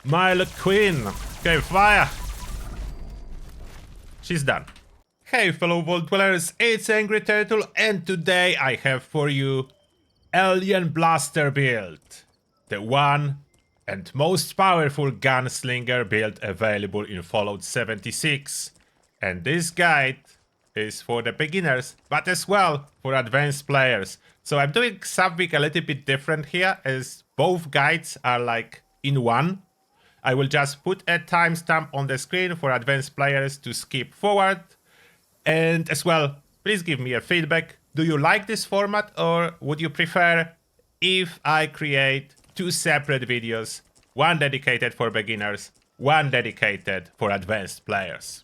Milo Queen! Okay, fire! She's done. Hey fellow Vault Dwellers, it's Angry Turtle, and today I have for you Alien Blaster build. The one and most powerful Gunslinger build available in Fallout 76. And this guide is for the beginners, but as well for advanced players. So I'm doing something a little bit different here, as both guides are like in one. I will just put a timestamp on the screen for advanced players to skip forward. And as well, please give me a feedback. Do you like this format, or would you prefer if I create two separate videos, one dedicated for beginners, one dedicated for advanced players?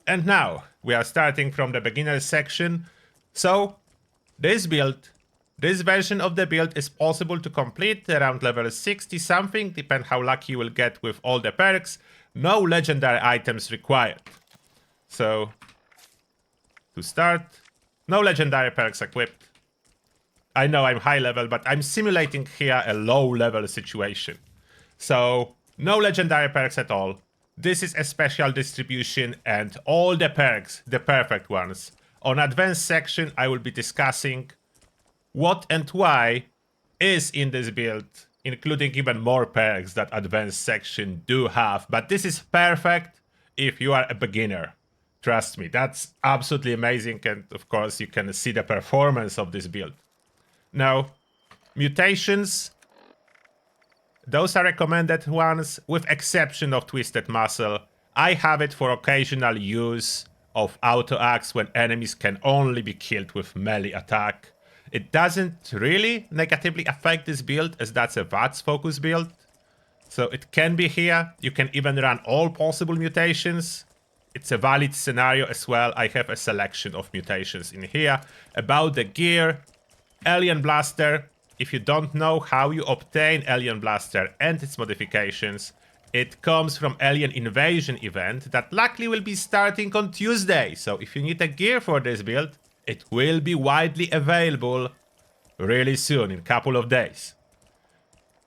And now we are starting from the beginner section. So this version of the build is possible to complete around level 60 something, depend how lucky you will get with all the perks. No legendary items required. So to start, no legendary perks equipped. I know I'm high level, but I'm simulating here a low level situation. So no legendary perks at all. This is a special distribution, and all the perks, the perfect ones. On advanced section, I will be discussing what and why is in this build, including even more perks that advanced section do have. But this is perfect if you are a beginner. Trust me, that's absolutely amazing, and of course you can see the performance of this build. Now, mutations, those are recommended ones, with exception of Twisted Muscle. I have it for occasional use of auto axe when enemies can only be killed with melee attack. It doesn't really negatively affect this build, as that's a VATS focus build. So it can be here. You can even run all possible mutations. It's a valid scenario as well. I have a selection of mutations in here. About the gear, Alien Blaster. If you don't know how you obtain Alien Blaster and its modifications, it comes from Alien Invasion event that luckily will be starting on Tuesday. So if you need a gear for this build, it will be widely available really soon, in a couple of days.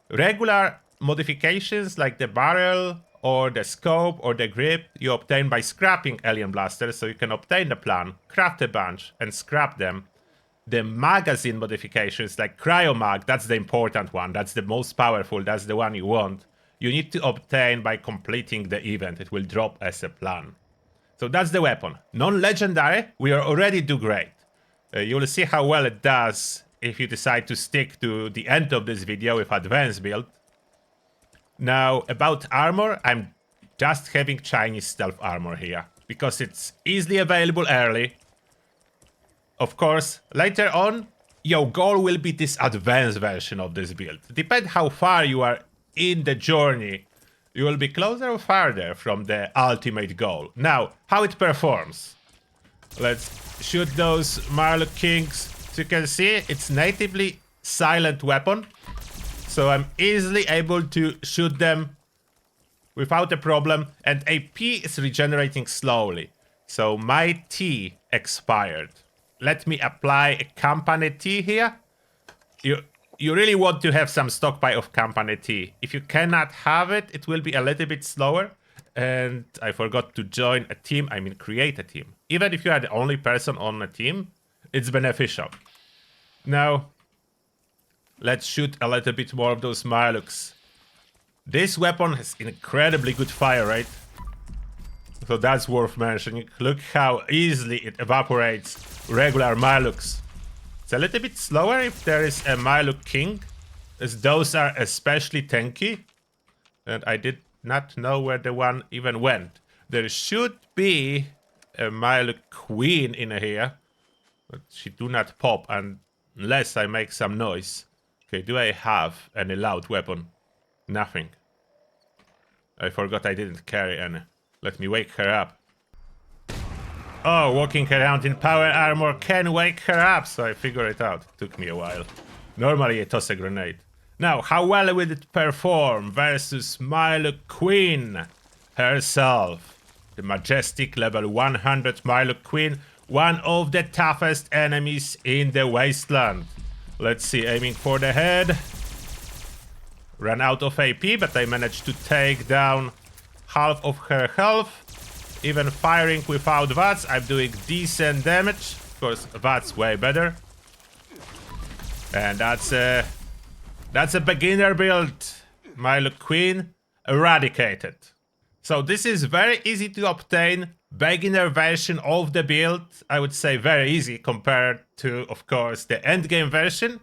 Regular modifications like the barrel or the scope or the grip you obtain by scrapping Alien Blasters, so you can obtain the plan, craft a bunch and scrap them. The magazine modifications like Cryo Mag, that's the important one, that's the most powerful, that's the one you want. You need to obtain by completing the event, it will drop as a plan. So that's the weapon. Non-legendary, we are already do great. You will see how well it does if you decide to stick to the end of this video with advanced build. Now, about armor, I'm just having Chinese stealth armor here, because it's easily available early. Of course, later on, your goal will be this advanced version of this build. Depending how far you are in the journey, you will be closer or farther from the ultimate goal. Now, how it performs. Let's shoot those Marlock Kings. As you can see, it's natively silent weapon. So I'm easily able to shoot them without a problem. And AP is regenerating slowly. So my T expired. Let me apply a company T here. You really want to have some stockpile of company T. If you cannot have it, it will be a little bit slower. And I forgot to join a team, I mean create a team. Even if you are the only person on a team, it's beneficial. Now, let's shoot a little bit more of those Marlocks. This weapon has incredibly good fire rate. So that's worth mentioning. Look how easily it evaporates regular Marlocks. It's a little bit slower if there is a Marlock King, as those are especially tanky. And I did not know where the one even went. There should be a Marlock Queen in here, but she do not pop unless I make some noise. Okay, do I have any loud weapon? Nothing. I forgot I didn't carry any. Let me wake her up. Oh, walking around in power armor can wake her up, so I figured it out. Took me a while. Normally I toss a grenade. Now, how well will it perform versus Marlock Queen herself? The majestic level 100 Marlock Queen, one of the toughest enemies in the Wasteland. Let's see, aiming for the head. Ran out of AP, but I managed to take down half of her health. Even firing without VATS, I'm doing decent damage. Of course, VATS way better. And that's a beginner build. My queen eradicated. So this is very easy to obtain. Beginner version of the build. I would say very easy compared to, of course, the endgame version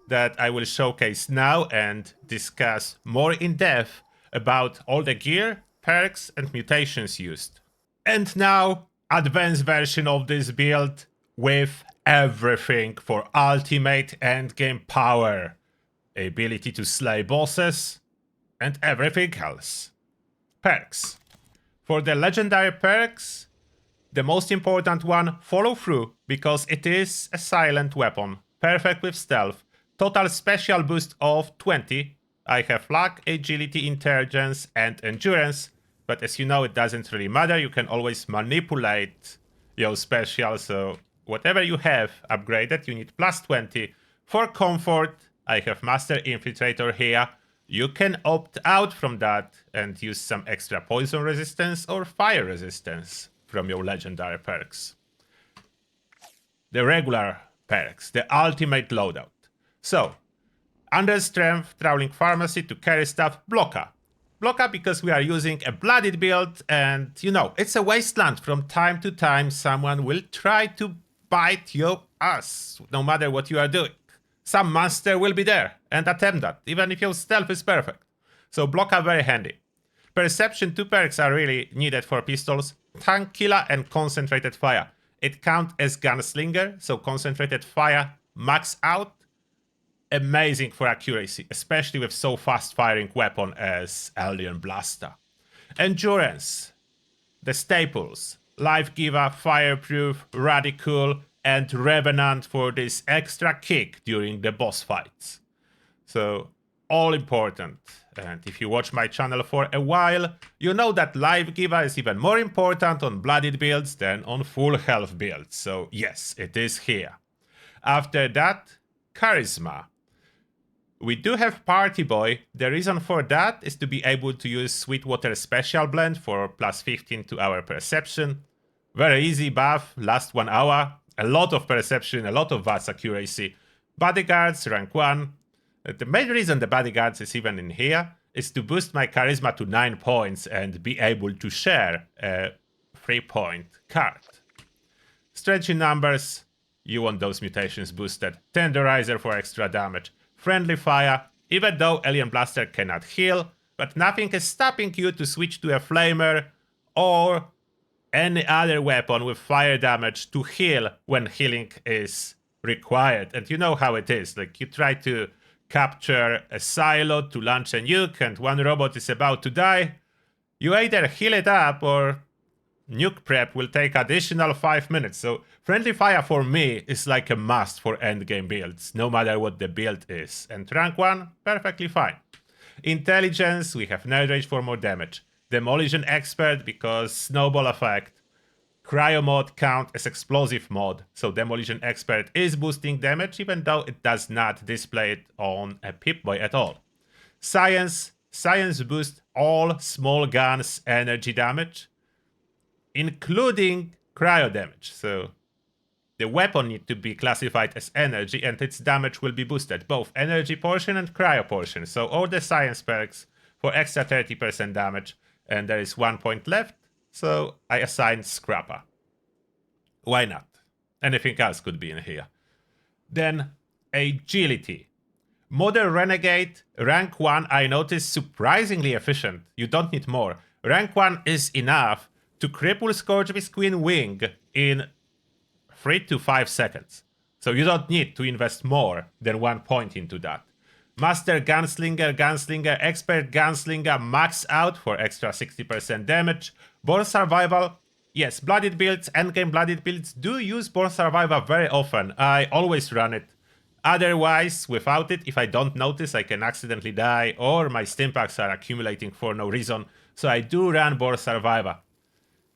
that I will showcase now and discuss more in depth about all the gear, perks, and mutations used. And now, advanced version of this build with everything for ultimate endgame power. Ability to slay bosses, and everything else. Perks. For the legendary perks, the most important one, follow through, because it is a silent weapon, perfect with stealth, total special boost of 20. I have luck, agility, intelligence, and endurance, but as you know, it doesn't really matter. You can always manipulate your special, so whatever you have upgraded, you need plus 20. For comfort, I have Master Infiltrator here. You can opt out from that and use some extra poison resistance or fire resistance from your legendary perks. The regular perks, the ultimate loadout. So, under strength, Trawling Pharmacy to carry stuff, Blocka. Blocka because we are using a blooded build and, you know, it's a wasteland. From time to time, someone will try to bite your ass, no matter what you are doing. Some monster will be there and attempt that, even if your stealth is perfect. So Blocka very handy. Perception 2 perks are really needed for pistols. Tank Killer and Concentrated Fire. It counts as Gunslinger, so Concentrated Fire max out. Amazing for accuracy, especially with so fast firing weapon as Alien Blaster. Endurance. The staples. Life Giver, Fireproof, Radical, and Revenant for this extra kick during the boss fights. So, all important. And if you watch my channel for a while, you know that Life Giver is even more important on blooded builds than on full health builds. So yes, it is here. After that, Charisma. We do have Party Boy. The reason for that is to be able to use Sweetwater Special Blend for plus 15 to our perception. Very easy buff, last 1 hour. A lot of perception, a lot of VATS accuracy. Bodyguards, rank 1. The main reason the bodyguards is even in here is to boost my charisma to 9 points and be able to share a 3-point card. Stretchy numbers, you want those mutations boosted. Tenderizer for extra damage. Friendly Fire, even though Alien Blaster cannot heal, but nothing is stopping you to switch to a Flamer or any other weapon with fire damage to heal when healing is required. And you know how it is, like you try to capture a silo to launch a nuke and one robot is about to die, you either heal it up or nuke prep will take additional 5 minutes. So Friendly Fire for me is like a must for endgame builds, no matter what the build is. And rank 1, perfectly fine. Intelligence, we have Nerd Rage for more damage. Demolition Expert because snowball effect. Cryo mode count as explosive mode, so Demolition Expert is boosting damage even though it does not display it on a Pip-Boy at all. Science boosts all small guns energy damage, including cryo damage, so the weapon needs to be classified as energy and its damage will be boosted, both energy portion and cryo portion, so all the science perks for extra 30% damage, and there is 1 point left. So I assigned Scrapper. Why not? Anything else could be in here. Then Agility. Modern Renegade, rank 1, I noticed surprisingly efficient. You don't need more. Rank 1 is enough to cripple Scourge's Queen Wing in 3 to 5 seconds. So you don't need to invest more than 1 point into that. Master Gunslinger, Expert Gunslinger, max out for extra 60% damage. Born Survival, yes, blooded builds, endgame blooded builds do use Born Survival very often. I always run it. Otherwise, without it, if I don't notice, I can accidentally die or my stimpaks are accumulating for no reason. So I do run Born Survival.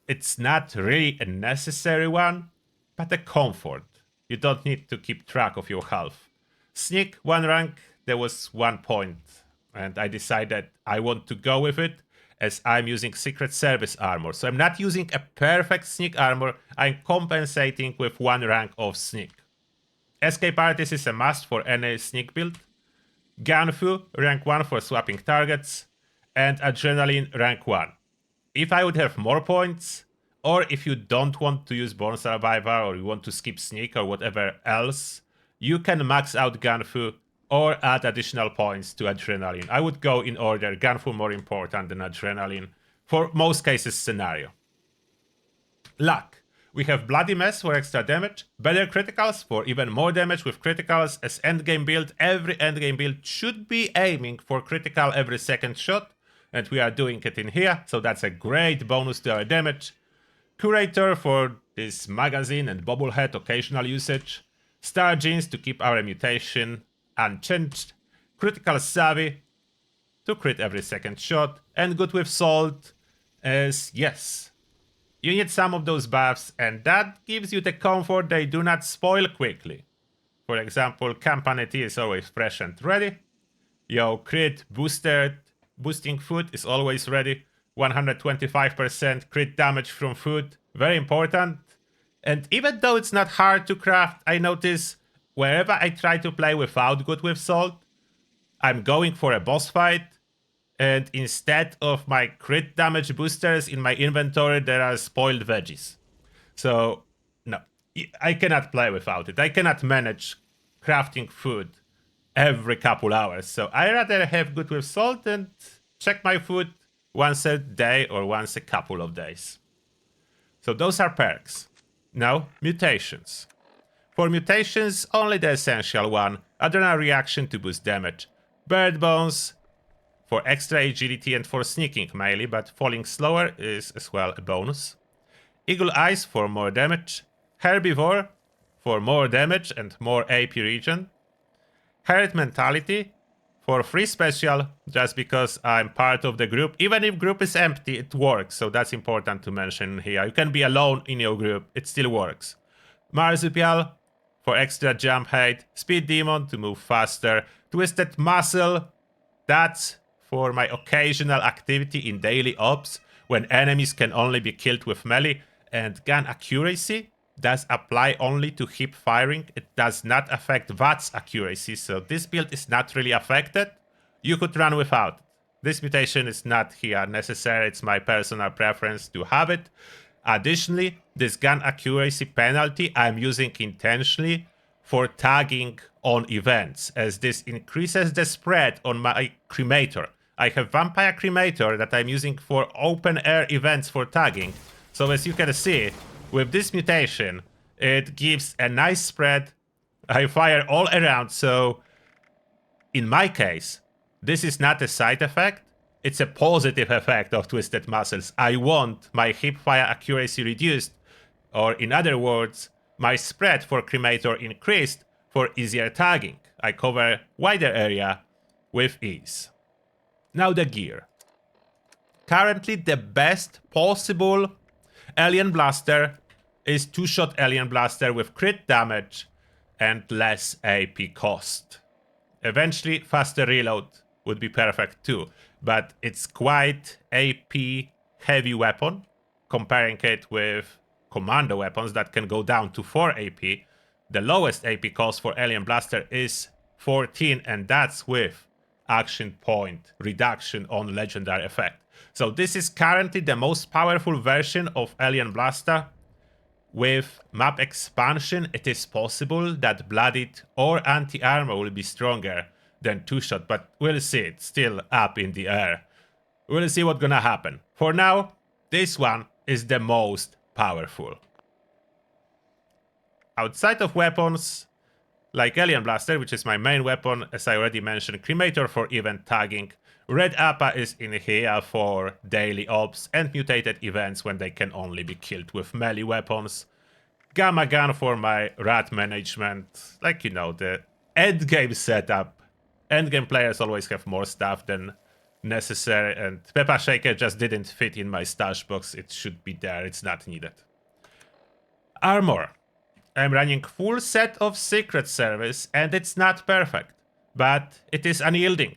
It's not really a necessary one, but a comfort. You don't need to keep track of your health. Sneak, 1 rank, there was 1 point. And I decided I want to go with it as I'm using Secret Service armor. So I'm not using a perfect sneak armor, I'm compensating with 1 rank of sneak. Escape Artist is a must for any sneak build. Ganfu, rank 1 for swapping targets. And Adrenaline, rank 1. If I would have more points, or if you don't want to use Born Survivor or you want to skip sneak or whatever else, you can max out Ganfu or add additional points to Adrenaline. I would go in order, Ganfu more important than Adrenaline for most cases scenario. Luck. We have Bloody Mess for extra damage, better criticals for even more damage with criticals. As endgame build, every endgame build should be aiming for critical every second shot, and we are doing it in here, so that's a great bonus to our damage. Curator for this magazine and bobblehead occasional usage. Star Genes to keep our mutation unchanged. Critical Savvy to crit every second shot. And good with Salt as, yes, you need some of those buffs and that gives you the comfort they do not spoil quickly. For example, Company Tea is always fresh and ready. Yo, crit boosting food is always ready. 125% crit damage from food, very important. And even though it's not hard to craft, I notice wherever I try to play without Good with Salt, I'm going for a boss fight, and instead of my crit damage boosters in my inventory, there are spoiled veggies. So, no, I cannot play without it. I cannot manage crafting food every couple hours. So I rather have Good with Salt and check my food once a day or once a couple of days. So those are perks. Now, mutations. For mutations, only the essential one, Adrenal Reaction to boost damage. Bird Bones for extra agility and for sneaking mainly, but falling slower is as well a bonus. Eagle Eyes for more damage. Herbivore for more damage and more AP regen. Herd Mentality for free special, just because I'm part of the group. Even if group is empty, it works, so that's important to mention here. You can be alone in your group, it still works. Marsupial for extra jump height. Speed Demon to move faster. Twisted Muscle, that's for my occasional activity in daily ops, when enemies can only be killed with melee. And Gun Accuracy does apply only to hip firing. It does not affect VATS accuracy, so this build is not really affected. You could run without. This mutation is not here necessary, it's my personal preference to have it. Additionally, this gun accuracy penalty I'm using intentionally for tagging on events, as this increases the spread on my cremator. I have Vampire Cremator that I'm using for open air events for tagging. So as you can see, with this mutation, it gives a nice spread. I fire all around, so in my case, this is not a side effect. It's a positive effect of Twisted Muscles. I want my hip fire accuracy reduced, or in other words, my spread for Cremator increased for easier tagging. I cover wider area with ease. Now the gear. Currently the best possible Alien Blaster is 2-shot Alien Blaster with crit damage and less AP cost. Eventually, faster reload would be perfect too, but it's quite AP heavy weapon, comparing it with commando weapons that can go down to 4 AP. The lowest AP cost for Alien Blaster is 14, and that's with action point reduction on legendary effect. So this is currently the most powerful version of Alien Blaster. With map expansion, it is possible that Blooded or Anti-Armor will be stronger than 2-shot, but we'll see. It's still up in the air. We'll see what's gonna happen. For now, this one is the most powerful. Outside of weapons, like Alien Blaster, which is my main weapon, as I already mentioned, Cremator for event tagging, Red Appa is in here for daily ops and mutated events when they can only be killed with melee weapons. Gamma Gun for my rat management, like, you know, the endgame setup. Endgame players always have more stuff than necessary, and Peppa Shaker just didn't fit in my stash box. It should be there, it's not needed. Armor. I'm running full set of Secret Service and it's not perfect, but it is unyielding.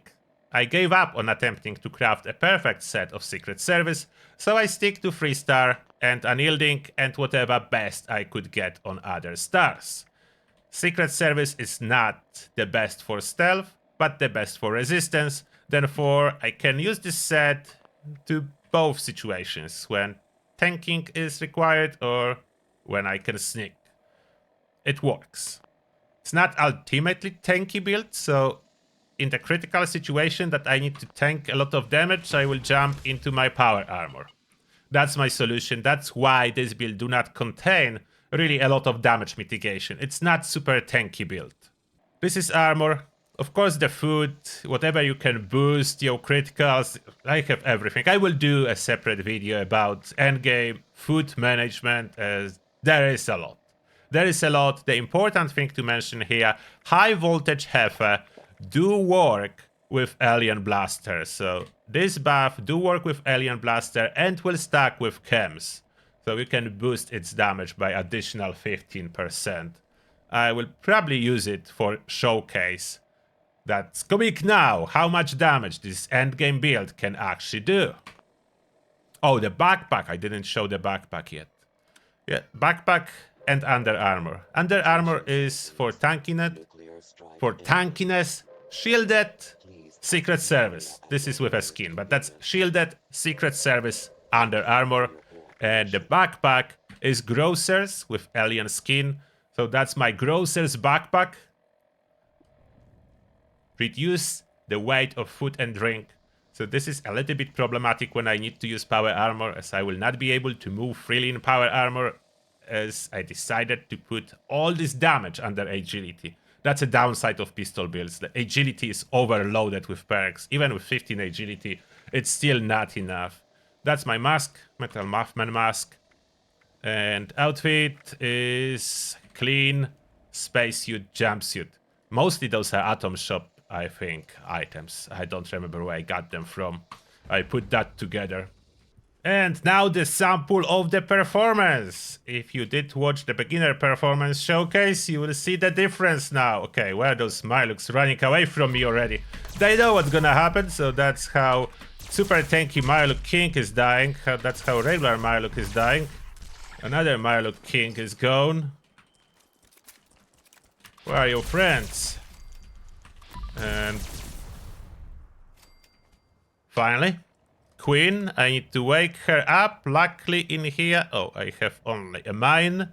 I gave up on attempting to craft a perfect set of Secret Service, so I stick to 3-star and unyielding and whatever best I could get on other stars. Secret Service is not the best for stealth, but the best for resistance, therefore I can use this set to both situations, when tanking is required or when I can sneak. It works. It's not ultimately tanky build, so in the critical situation that I need to tank a lot of damage, I will jump into my power armor. That's my solution. That's why this build do not contain really a lot of damage mitigation. It's not super tanky build. This is armor. Of course the food, whatever you can boost, your criticals, I have everything. I will do a separate video about endgame food management, as there is a lot. There is a lot. The important thing to mention here, high voltage Hefe do work with Alien Blaster. So this buff do work with Alien Blaster and will stack with chems. So you can boost its damage by additional 15%. I will probably use it for showcase. That's coming now, how much damage this endgame build can actually do. Oh, the backpack. I didn't show the backpack yet. Yeah, backpack and under armor. Under armor is for tankiness, shielded, Secret Service. This is with a skin, but that's shielded, Secret Service, under armor. And the backpack is Grocers with alien skin. So that's my Grocers backpack. Reduce the weight of food and drink. So this is a little bit problematic when I need to use power armor, as I will not be able to move freely in power armor, as I decided to put all this damage under agility. That's a downside of pistol builds. The agility is overloaded with perks. Even with 15 agility, it's still not enough. That's my mask, Metal Muffman mask. And outfit is clean spacesuit jumpsuit. Mostly those are Atom Shop, I think, items. I don't remember where I got them from. I put that together. And now the sample of the performance. If you did watch the beginner performance showcase, you will see the difference now. Okay, where are those Miluks running away from me already? They know what's gonna happen, so that's how super tanky Miluk King is dying. That's how regular Miluk is dying. Another Miluk King is gone. Where are your friends? And finally, Queen, I need to wake her up. Luckily in here, oh, I have only a mine.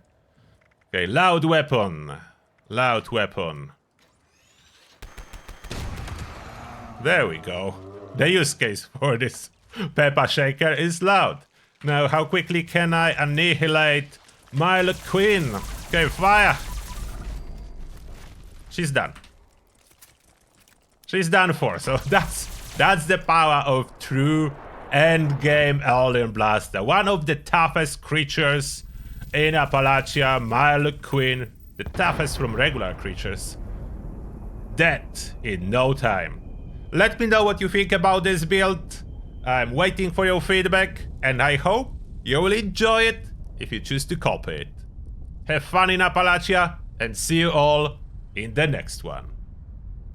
Okay, loud weapon. Loud weapon. There we go. The use case for this Peppa Shaker is loud. Now, how quickly can I annihilate Miluk Queen? Okay, fire. She's done. She's done for, so that's the power of true endgame Alien Blaster. One of the toughest creatures in Appalachia, Miluk Queen, the toughest from regular creatures. Dead in no time. Let me know what you think about this build. I'm waiting for your feedback, and I hope you will enjoy it if you choose to copy it. Have fun in Appalachia, and see you all in the next one.